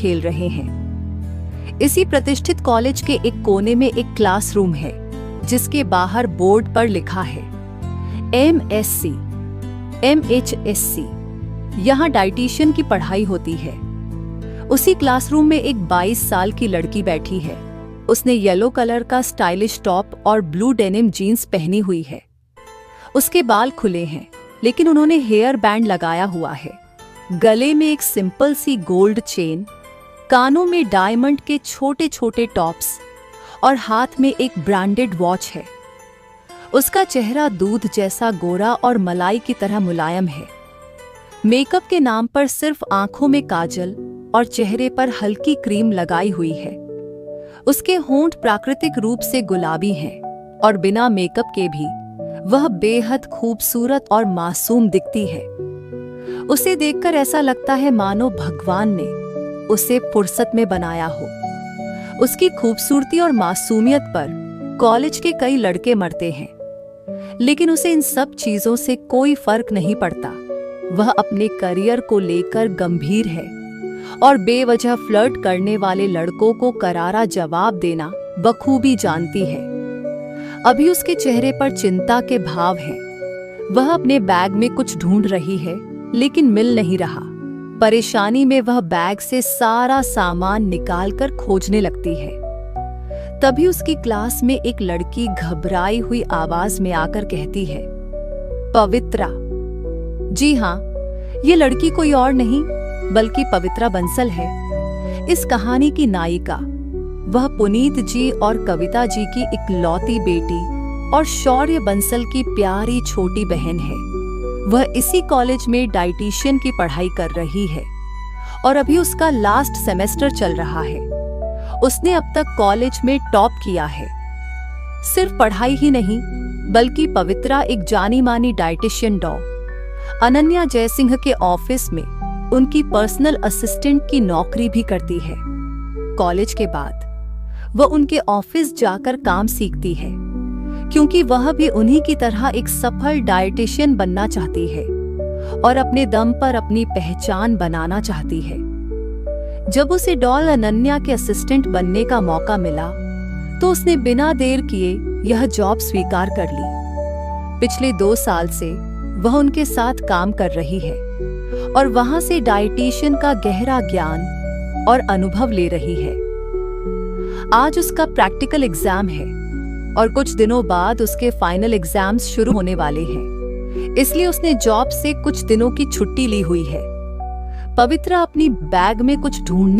खेल रहे हैं। इसी प्रतिष्ठित कॉलेज के एक कोने में एक क्लासरूम है जिसके बाहर बोर्ड पर लिखा है MSc, MHSC। यहाँ डाइटिशियन की पढ़ाई होती है। उसी क्लासरूम में एक 22 साल की लड़की बैठी है। उसने येलो कलर का स्टाइलिश टॉप और ब्लू डेनिम जीन्स पहनी हुई है। उसके बाल खुले हैं, लेकिन उन्होंने हेयर बैंड लगाया हुआ है। गले में एक सिंपल सी गोल्ड चेन, कानों में डायमंड के छोटे छोटे टॉप्स और हाथ में एक ब्रांडेड वॉच है। उसका चेहरा दूध जैसा गोरा और मलाई की तरह मुलायम है। मेकअप के नाम पर सिर्फ आंखों में काजल और चेहरे पर हल्की क्रीम लगाई हुई है। उसके होंठ प्राकृतिक रूप से गुलाबी हैं और बिना मेकअप के भी वह बेहद खूबसूरत और मासूम दिखती है। उसे देखकर ऐसा लगता है मानो भगवान ने उसे फुर्सत में बनाया हो। उसकी खूबसूरती और मासूमियत पर कॉलेज के कई लड़के मरते हैं, लेकिन उसे इन सब चीजों से कोई फर्क नहीं पड़ता। वह अपने करियर को लेकर गंभीर है और बेवजह फ्लर्ट करने वाले लड़कों को करारा जवाब देना बखूबी जानती है। अभी उसके चेहरे पर चिंता के भाव हैं। वह अपने बैग में कुछ ढूंढ रही है, लेकिन मिल नहीं रहा। परेशानी में वह बैग से सारा सामान निकालकर खोजने लगती है। तभी उसकी क्लास में एक लड़की घबराई हुई आवाज में आकर कहती है, पवित्रा। जी हाँ, ये लड़की कोई और नहीं बल्कि पवित्रा बंसल है, इस कहानी की नायिका। वह पुनीत जी और कविता जी की इकलौती बेटी और शौर्य बंसल की प्यारी छोटी बहन है। वह इसी कॉलेज में डाइटिशियन की पढ़ाई कर रही है और अभी उसका लास्ट सेमेस्टर चल रहा है। उसने अब तक कॉलेज में टॉप किया है। सिर्फ पढ़ाई ही नहीं, बल्कि पवित्रा एक जानी मानी डाइटिशियन डॉ अनन्या जयसिंह के ऑफिस में उनकी पर्सनल असिस्टेंट की नौकरी भी करती है। कॉलेज के बाद वह उनके ऑफिस जाकर काम सीखती है, क्योंकि वह भी उन्हीं की तरह एक सफल डाइटिशियन बनना चाहती है और अपने दम पर अपनी पहचान बनाना चाहती है। जब उसे डॉल अनन्या के असिस्टेंट बनने का मौका मिला, तो उसने बिना देर किए यह जॉब स्वीकार कर ली। पिछले 2 साल से वह उनके साथ काम कर रही है और वहां से डाइटिशियन का गहरा ज्ञान और अनुभव ले रही है। आज उसका प्रैक्टिकल एग्जाम है और कुछ दिनों बाद उसके फाइनल एग्जाम्स शुरू होने वाले हैं, इसलिए उसने जॉब से कुछ दिनों की छुट्टी ली हुई है। पवित्रा अपनी बैग में कुछ ढूंढने